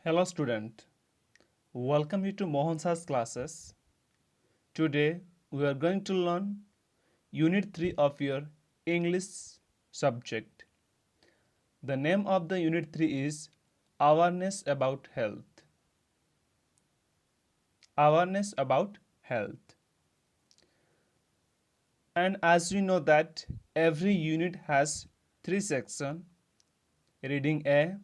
Hello student, welcome you to Mohan Sir's classes. Today we are going to learn Unit 3 of your English subject. The name of the Unit 3 is Awareness about Health. Awareness about Health. And as we know that every unit has 3 sections, reading A,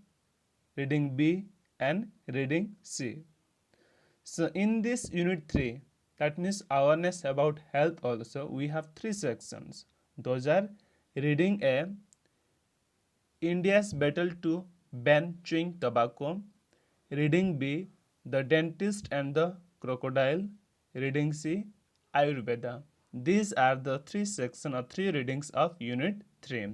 reading B and reading C. So in this unit 3, that means awareness about health also, we have 3 sections. Those are reading A, India's battle to ban chewing tobacco, reading B, the dentist and the crocodile, reading C, Ayurveda. These are the 3 sections or 3 readings of unit 3.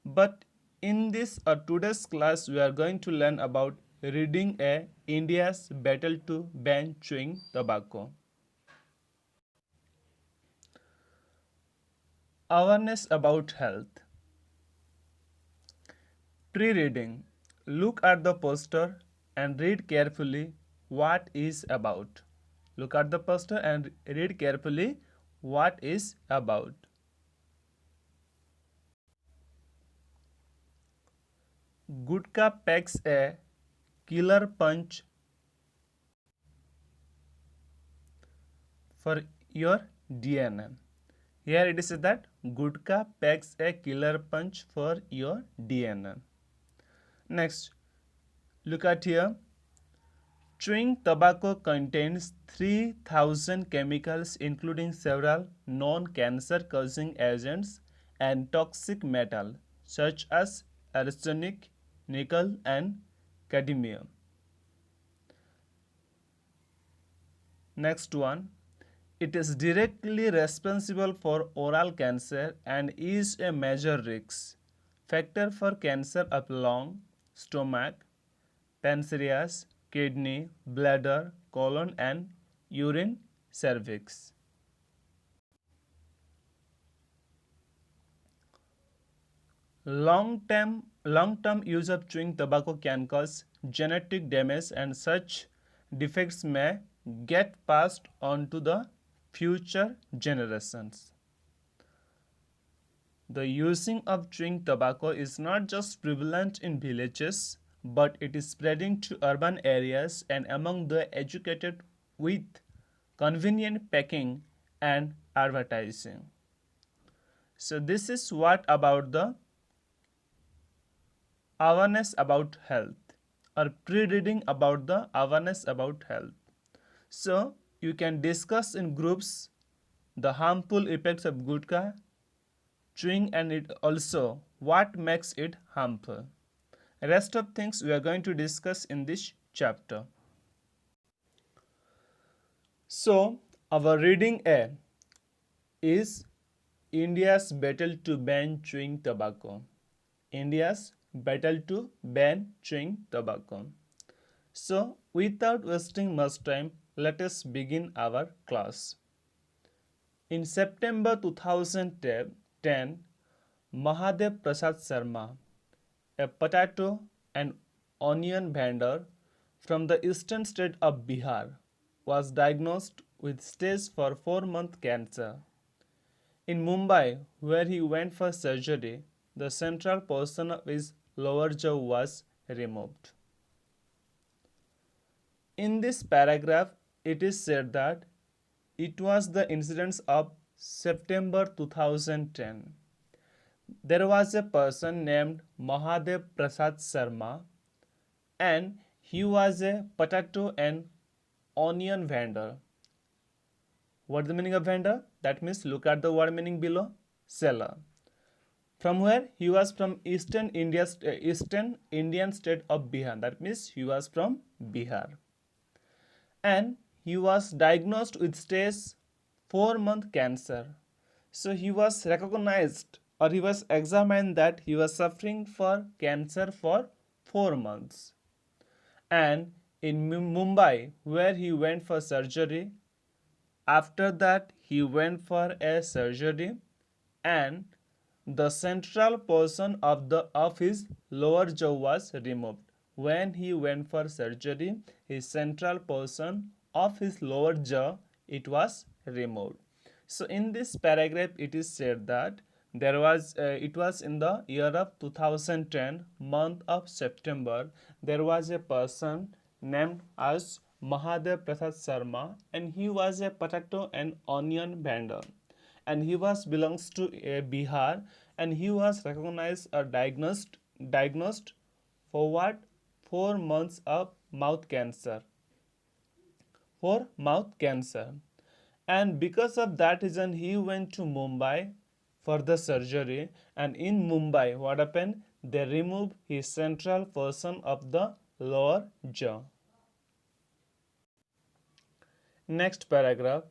But in this today's class, we are going to learn about reading a India's battle to ban chewing tobacco. Awareness about health. Pre-reading. Look at the poster and read carefully what is about. Look at the poster and read carefully what is about. Gutka packs a killer punch for your DNA. Here it is that Gutka packs a killer punch for your DNA. Next, look at here. Chewing tobacco contains 3,000 chemicals including several known cancer causing agents and toxic metal such as arsenic, nickel and cadmium. Next one, it is directly responsible for oral cancer and is a major risk factor for cancer of lung, stomach, pancreas, kidney, bladder, colon and urine cervix. Long-term use of chewing tobacco can cause genetic damage and such defects may get passed on to the future generations. The using of chewing tobacco is not just prevalent in villages, but it is spreading to urban areas and among the educated with convenient packing and advertising. So this is what about the awareness about health or pre-reading about the awareness about health. So you can discuss in groups the harmful effects of gutka chewing and it also what makes it harmful. Rest of things we are going to discuss in this chapter. So our reading A is India's battle to ban chewing tobacco. India's battle to ban chewing tobacco. So without wasting much time, let us begin our class. In September 2010, Mahadev Prasad Sharma, a potato and onion vendor from the eastern state of Bihar, was diagnosed with stage 4 month cancer. In Mumbai, where he went for surgery, the central portion of his lower jaw was removed. In this paragraph, it is said that it was the incidents of September 2010. There was a person named Mahadev Prasad Sharma and he was a potato and onion vendor. What is the meaning of vendor? That means look at the word meaning below, seller. From where? He was from eastern Indian state of Bihar. That means he was from Bihar. And he was diagnosed with stage 4 month cancer. So he was recognized or he was examined that he was suffering for cancer for 4 months. And in Mumbai, where he went for surgery, after that he went for a surgery and the central portion of his lower jaw was removed. when he went for surgery, his central portion of his lower jaw, it was removed. So in this paragraph it is said that it was in the year of 2010, month of September. There was a person named as Mahadev Prasad Sharma, and he was a potato and onion vendor, and he was belongs to Bihar, and he was recognized or diagnosed for what? 4 months of mouth cancer. For mouth cancer. And because of that reason, he went to Mumbai for the surgery. And in Mumbai, what happened? They removed his central portion of the lower jaw. Next paragraph.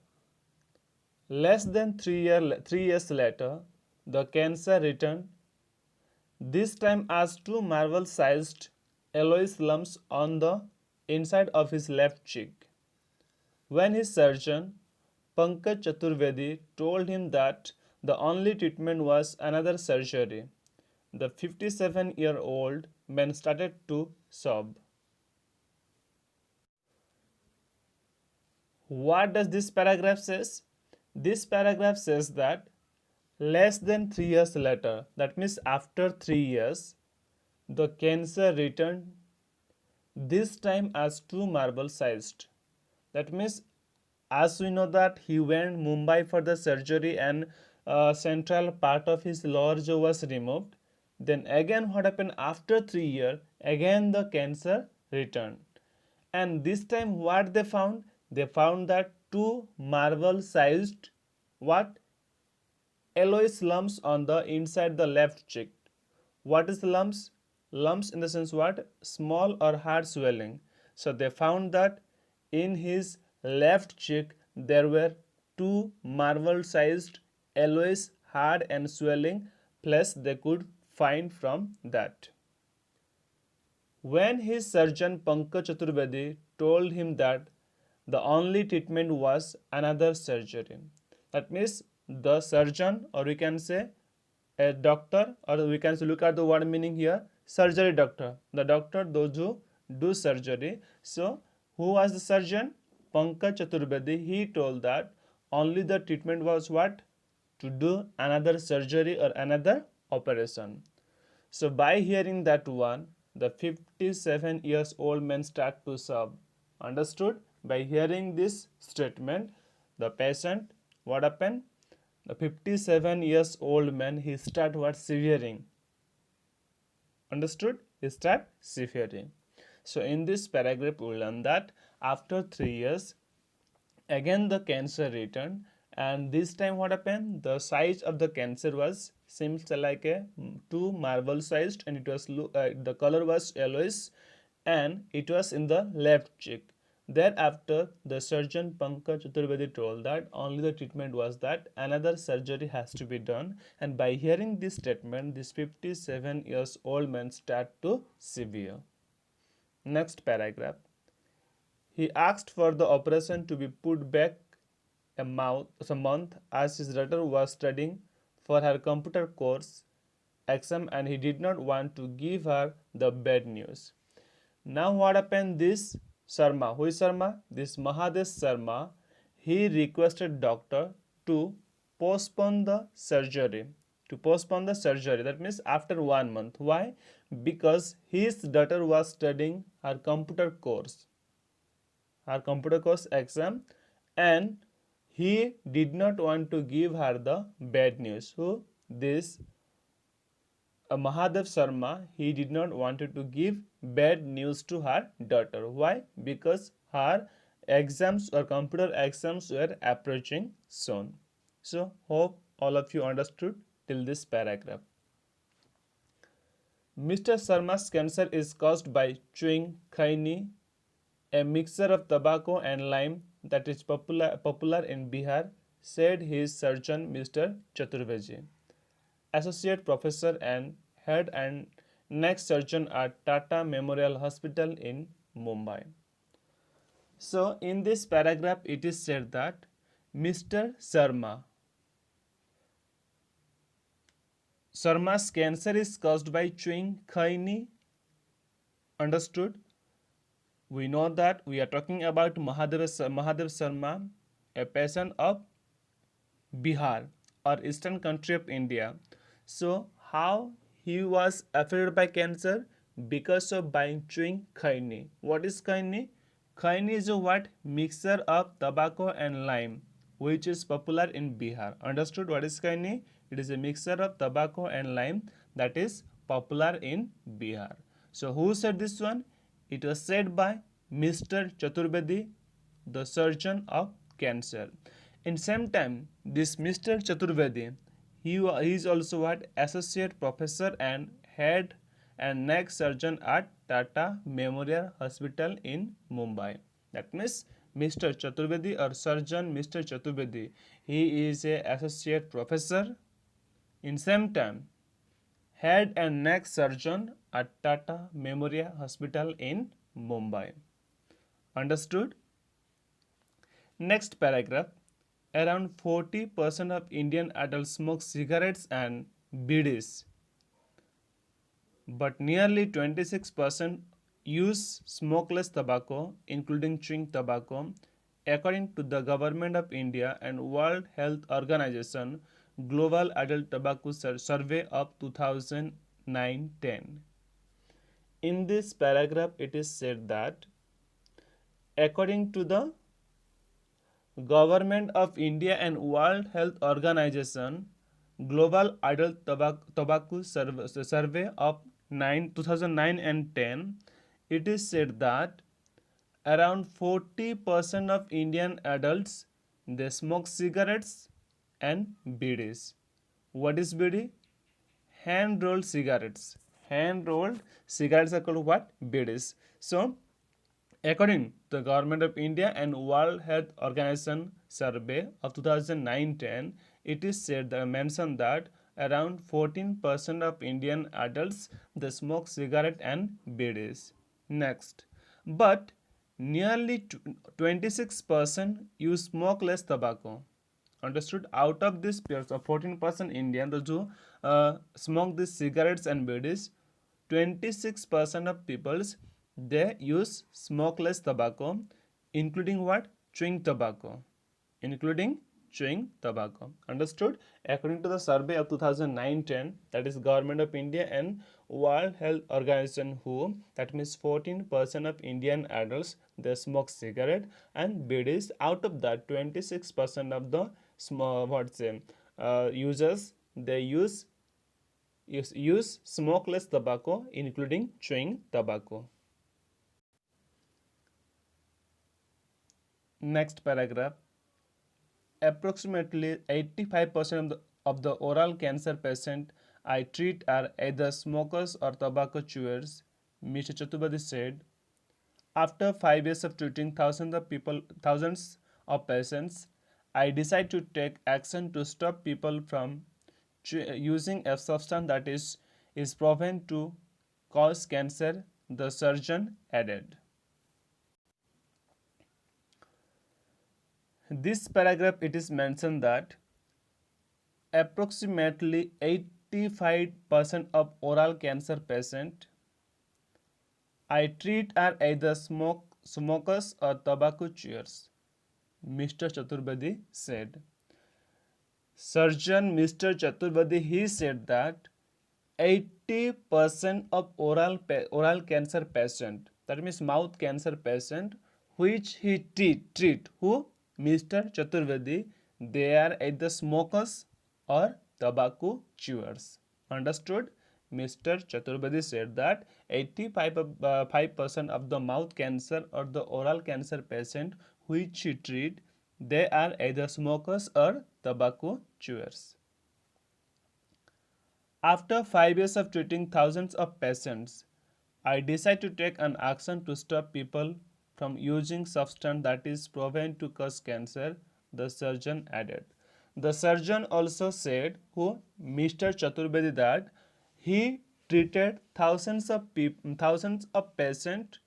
Less than 3 years later, the cancer returned, this time as two marble-sized yellowish lumps on the inside of his left cheek. When his surgeon, Pankaj Chaturvedi, told him that the only treatment was another surgery, the 57-year-old man started to sob. What does this paragraph says? This paragraph says that less than 3 years later, that means after 3 years, the cancer returned, this time as two marble sized. That means, as we know that he went Mumbai for the surgery and central part of his lower jaw was removed. Then again what happened after 3 years? Again the cancer returned. And this time what they found? They found that two marble sized what? Yellowish lumps on the inside the left cheek. What is lumps? Lumps in the sense what? Small or hard swelling. So they found that in his left cheek there were two marble sized yellowish hard and swelling plus they could find from that. When his surgeon Pankaj Chaturvedi told him that the only treatment was another surgery. That means the surgeon, or we can say a doctor, or we can look at the word meaning here, surgery doctor. The doctor, those who do surgery. So who was the surgeon? Pankaj Chaturvedi. He told that only the treatment was what? To do another surgery or another operation. So by hearing that one, the 57 years old man start to sob. Understood? By hearing this statement, the patient, what happened? The 57 years old man, he start what? Severing. Understood? He start severing. So in this paragraph we learn that after 3 years, again the cancer returned, and this time what happened? The size of the cancer was seems like a two marble sized, and it was the color was yellowish, and it was in the left cheek. Thereafter, the surgeon Pankaj Chaturvedi told that only the treatment was that another surgery has to be done, and by hearing this statement, this 57 years old man start to severe. Next paragraph. He asked for the operation to be put back a month as his daughter was studying for her computer course exam and he did not want to give her the bad news. Now what happened? This Sharma, who is Sharma? This Mahadev Sharma, he requested doctor to postpone the surgery. That means after 1 month. Why? Because his daughter was studying her computer course exam, and he did not want to give her the bad news. Who? This Mahadev Sharma, he did not want to give bad news to her daughter. Why? Because her exams or computer exams were approaching soon. So hope all of you understood till this paragraph. Mr. Sharma's cancer is caused by chewing khaini, a mixture of tobacco and lime that is popular in Bihar, said his surgeon Mr. Chaturvedi, associate professor and head and neck surgeon at Tata Memorial Hospital in Mumbai. So in this paragraph it is said that Mr. Sharma's cancer is caused by chewing khaini, Understood? We know that we are talking about Mahadev Sharma, a person of Bihar or eastern country of India. So how he was affected by cancer? Because of buying chewing khaini. What is khaini? Khaini is a what? Mixture of tobacco and lime, which is popular in Bihar. Understood what is khaini? It is a mixture of tobacco and lime that is popular in Bihar. So who said this one? It was said by Mr. Chaturvedi, the surgeon of cancer. In same time, this Mr. Chaturvedi, he is also what? Associate professor and head and neck surgeon at Tata Memorial Hospital in Mumbai. That means Mr. Chaturvedi or surgeon Mr. Chaturvedi, he is a associate professor. In same time, head and neck surgeon at Tata Memorial Hospital in Mumbai. Understood? Next paragraph. Around 40% of Indian adults smoke cigarettes and bidis, but nearly 26% use smokeless tobacco, including chewing tobacco, according to the Government of India and World Health Organization Global Adult Tobacco Survey of 2009-10. In this paragraph, it is said that according to the Government of India and World Health Organization Global Adult Tobacco Survey of 2009 and 10, it is said that around 40% of Indian adults they smoke cigarettes and bidis. What is bidi? Hand rolled cigarettes. Hand rolled cigarettes are called what? Bidis. So according to the Government of India and World Health Organization survey of 2009-10, it is said that mentioned that around 14% of Indian adults they smoke cigarette and bidis. Next, but nearly 26% use smokeless tobacco. Understood? Out of this pairs of 14% Indian, those who smoke these cigarettes and bidis, 26% of peoples they use smokeless tobacco, including what? Chewing tobacco. Including chewing tobacco. Understood? According to the survey of 2009-10, that is Government of India and World Health Organization WHO, that means 14% of Indian adults they smoke cigarette and bidis. Out of that, 26% of the users they use smokeless tobacco, including chewing tobacco. Next paragraph. Approximately 85% of the oral cancer patients I treat are either smokers or tobacco chewers, Mr. Chaturvedi said. After 5 years of treating thousands of patients, I decided to take action to stop people from using a substance that is proven to cause cancer, the surgeon added. This paragraph it is mentioned that approximately 85% of oral cancer patients I treat are either smokers or tobacco chewers, Mr. Chaturvedi said. Surgeon Mr. Chaturvedi he said that 80% of oral cancer patient, that means mouth cancer patient, which he treat who? Mr. Chaturvedi, they are either smokers or tobacco chewers. Understood? Mr. Chaturvedi said that 85% of the mouth cancer or the oral cancer patient which he treat, they are either smokers or tobacco chewers. After 5 years of treating thousands of patients, I decided to take an action to stop people from using substance that is proven to cause cancer, the surgeon added. The surgeon also said, who Mr. Chaturvedi, that he treated thousands of patients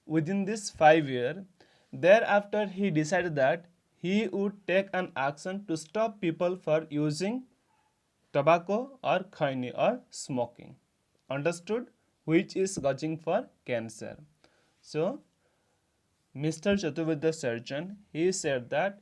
within this 5 year. Thereafter, he decided that he would take an action to stop people from using tobacco or khaini or smoking. Understood? which is causing for cancer. So Mr. Chaturvedi, the surgeon, he said that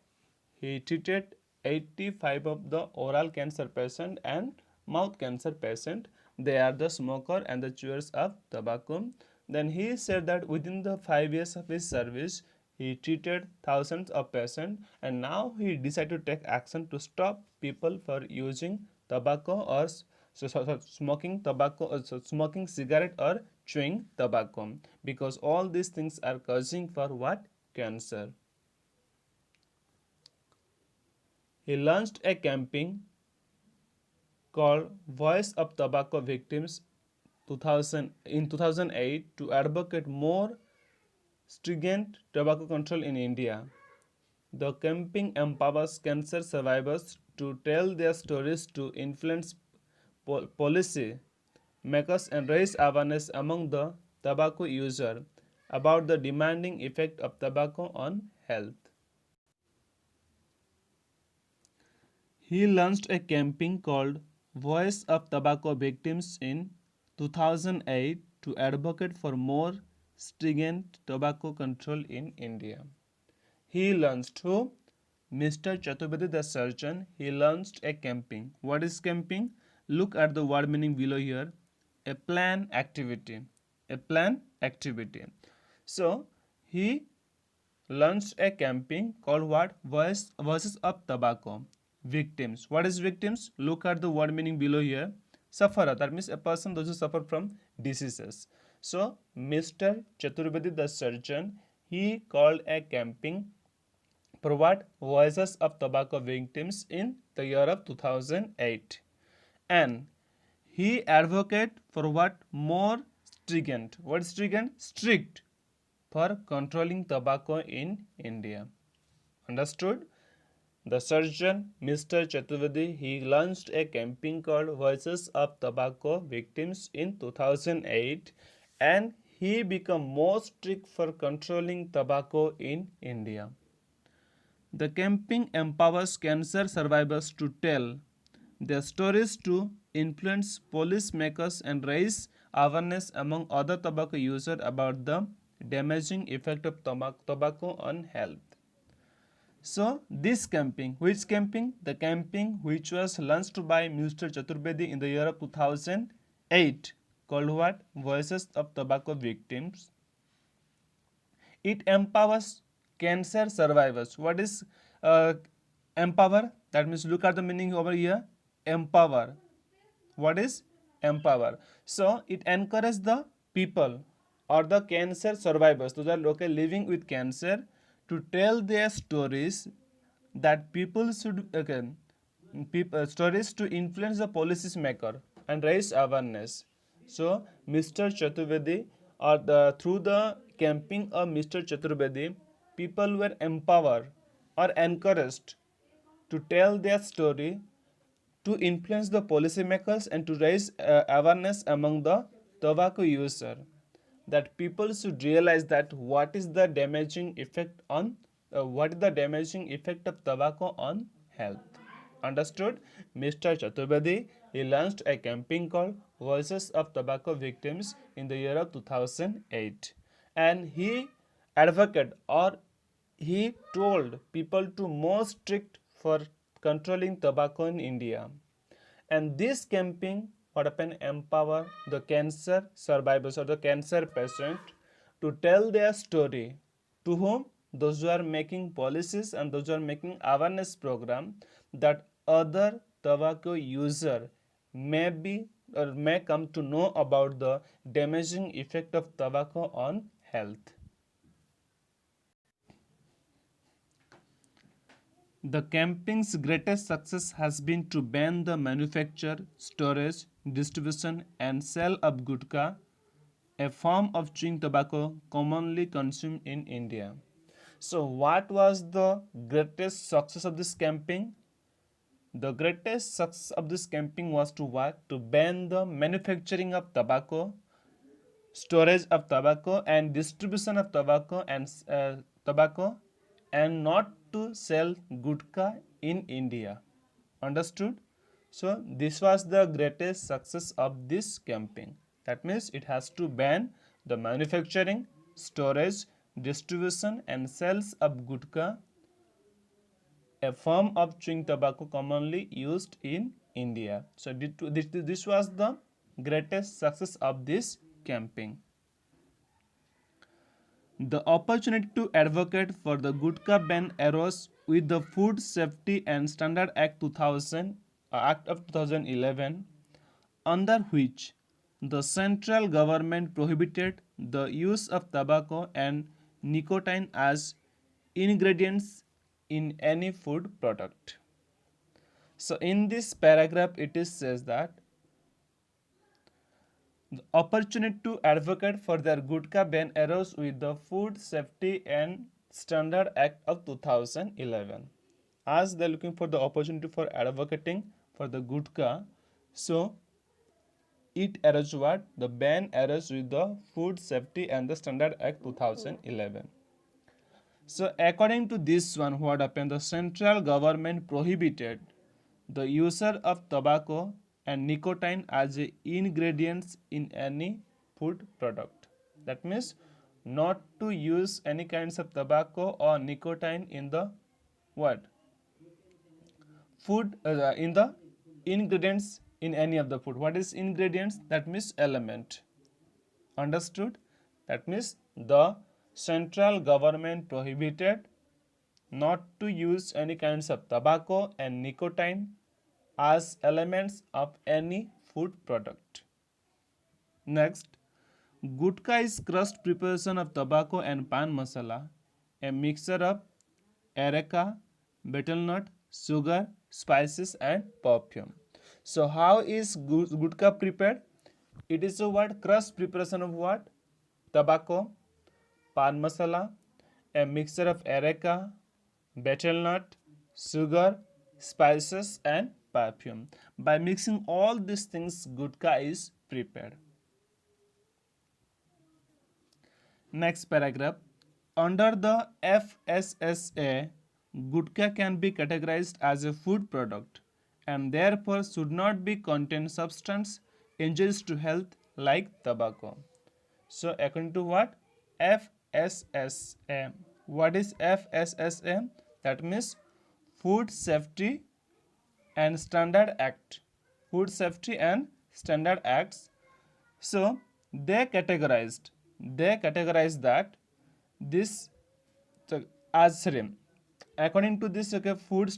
he treated 85 of the oral cancer patient and mouth cancer patient. They are the smoker and the chewers of tobacco. Then he said that within the 5 years of his service, he treated thousands of patients, and now he decided to take action to stop people for using tobacco or smoking tobacco, smoking cigarette or chewing tobacco, because all these things are causing for what? Cancer. He launched a campaign called Voice of Tobacco Victims 2008 to advocate more stringent tobacco control in India. The campaign empowers cancer survivors to tell their stories, to influence policy makers and raise awareness among the tobacco user about the demanding effect of tobacco on health. He launched a campaign called Voice of Tobacco Victims in 2008 to advocate for more stringent tobacco control in India. He launched who? Mr. Chaturvedi, the surgeon. He launched a campaign. What is campaign? Look at the word meaning below here. A plan activity. A plan activity. So he launched a campaign called what? Voices of Tobacco Victims. What is victims? Look at the word meaning below here. Sufferer, that means a person those who suffer from diseases. So Mr. Chaturvedi, the surgeon, he called a campaign for what? Voices of Tobacco Victims in the year of 2008. And he advocate for what? More stringent. What is stringent? Strict for controlling tobacco in India. Understood? The surgeon, Mr. Chaturvedi, he launched a campaign called Voices of Tobacco Victims in 2008, and he became more strict for controlling tobacco in India. The campaign empowers cancer survivors to tell their stories, to influence policymakers and raise awareness among other tobacco users about the damaging effect of tobacco on health. So this campaign, which campaign? The campaign which was launched by Mr. Chaturvedi in the year of 2008, called what? Voices of Tobacco Victims. It empowers cancer survivors. What is empower? That means look at the meaning over here. Empower. What is empower? So it encourages the people or the cancer survivors, those are living with cancer, to tell their stories, that people should stories to influence the policies maker and raise awareness. So Mr. Chaturvedi, or through the camping of Mr. Chaturvedi, people were empowered or encouraged to tell their story, to influence the policymakers and to raise awareness among the tobacco user, that people should realize that what is the damaging effect of tobacco on health. Understood? Mr. Chaturvedi, he launched a campaign called Voices of Tobacco Victims in the year of 2008, and he advocated, or he told people to more strict for controlling tobacco in India. And this campaign, what happened, empower the cancer survivors or the cancer patient to tell their story. To whom? Those who are making policies and those who are making awareness program, that other tobacco user may be or may come to know about the damaging effect of tobacco on health. The campaign's greatest success has been to ban the manufacture, storage, distribution, and sale of gutka, a form of chewing tobacco commonly consumed in India. So, what was the greatest success of this campaign? The greatest success of this campaign was to what? To ban the manufacturing of tobacco, storage of tobacco, and distribution of tobacco and not to sell gutka in India. Understood? So this was the greatest success of this campaign. That means it has to ban the manufacturing, storage, distribution and sales of gutka, a form of chewing tobacco commonly used in India. So this was the greatest success of this campaign. The opportunity to advocate for the gutka ban arose with the Food Safety and Standard Act 2000, Act of 2011, under which the central government prohibited the use of tobacco and nicotine as ingredients in any food product. So in this paragraph it is says that the opportunity to advocate for their gutka ban arose with the Food Safety and Standard Act of 2011. As they are looking for the opportunity for advocating for the gutka, so it arose what? The ban arose with the Food Safety and the Standard Act 2011. So according to this one, what happened? The central government prohibited the use of tobacco and nicotine as ingredients in any food product. That means not to use any kinds of tobacco or nicotine in the what? Food, in the ingredients in any of the food. What is ingredients? That means element. Understood? That means the central government prohibited not to use any kinds of tobacco and nicotine as elements of any food product. Next, gutka is crushed preparation of tobacco and pan masala, a mixture of areca, betel nut, sugar, spices and perfume. So how is gutka prepared? It is a what? Crushed preparation of what? Tobacco, pan masala, a mixture of areca, betel nut, sugar, spices and perfume. By mixing all these things, gutka is prepared. Next paragraph. Under the FSSA, gutka can be categorized as a food product and therefore should not be contain substance injurious to health like tobacco. So according to what? FSSA. What is FSSA? That means Food Safety and Standard Act. Food Safety and Standard Acts. So they categorized that this, so, as sorry, according to this, okay, Food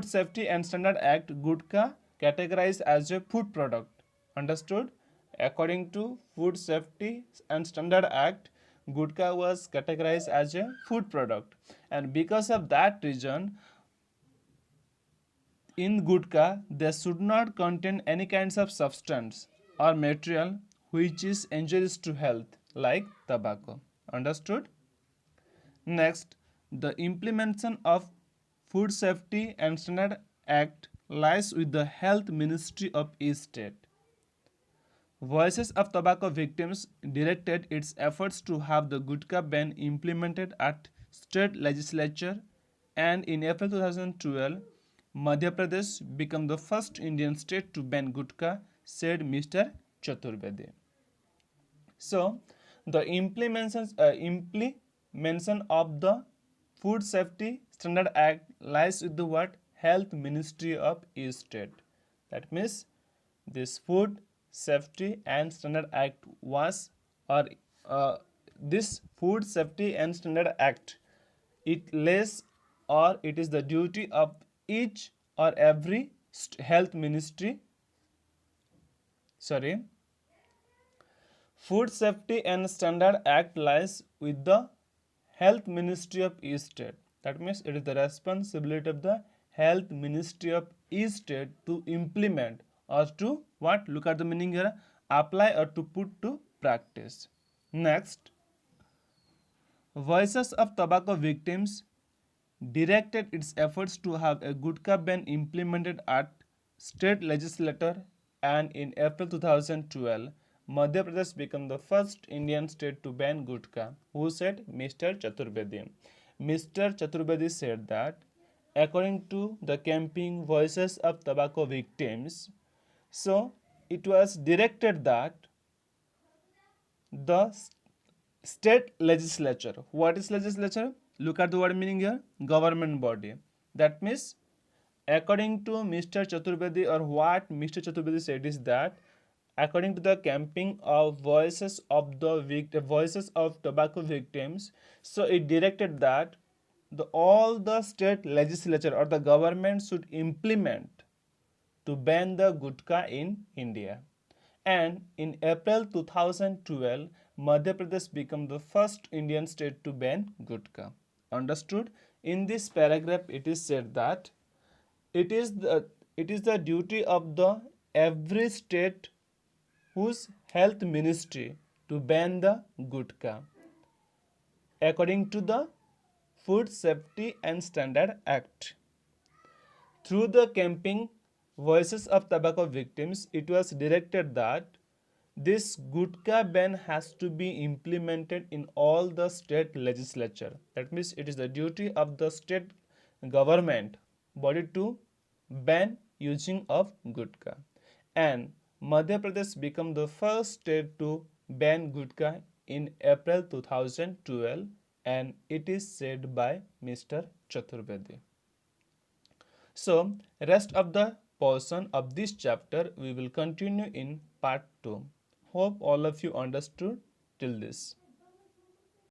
Safety and Standard Act, gutka categorized as a food product. Understood? According to Food Safety and Standard Act, gutka was categorized as a food product, and because of that reason, in gutka, they should not contain any kinds of substance or material which is injurious to health, like tobacco. Understood? Next, the implementation of Food Safety and Standard Act lies with the Health Ministry of each state. Voices of Tobacco Victims directed its efforts to have the gutka ban implemented at state legislature, and in April 2012, Madhya Pradesh became the first Indian state to ban gutka, said Mr. Chaturvedi. So, the implementation of the Food Safety Standard Act lies with the what? Health Ministry of each state. That means this Food Safety and Standard Act was, or this Food Safety and Standard Act, it lays, or it is the duty of each or every health ministry, sorry, Food Safety and Standard Act lies with the Health Ministry of each state. That means it is the responsibility of the Health Ministry of each state to implement or to what? Look at the meaning here. Apply or to put to practice. Next, Voices of Tobacco Victims directed its efforts to have a gutka ban implemented at state legislature, and in April 2012, Madhya Pradesh became the first Indian state to ban gutka. Who said? Mr. Chaturvedi. Mr. Chaturvedi said that according to the campaign Voices of Tobacco Victims, so it was directed that the state legislature, what is legislature? Look at the word meaning here, government body. That means according to Mr. Chaturvedi, or what Mr. Chaturvedi said is that according to the camping of voices of tobacco victims, so it directed that all the state legislature or the government should implement to ban the gutka in India. And in April 2012, Madhya Pradesh became the first Indian state to ban gutka. Understood? In this paragraph, it is said that it is the duty of the every state whose health ministry to ban the gutka according to the Food Safety and Standard Act. Through the camping Voices of Tobacco Victims, it was directed that this gutka ban has to be implemented in all the state legislature. That means it is the duty of the state government body to ban using of gutka. And Madhya Pradesh became the first state to ban gutka in April 2012, and it is said by Mr. Chaturvedi. So, rest of the portion of this chapter we will continue in part 2. Hope all of you understood till this.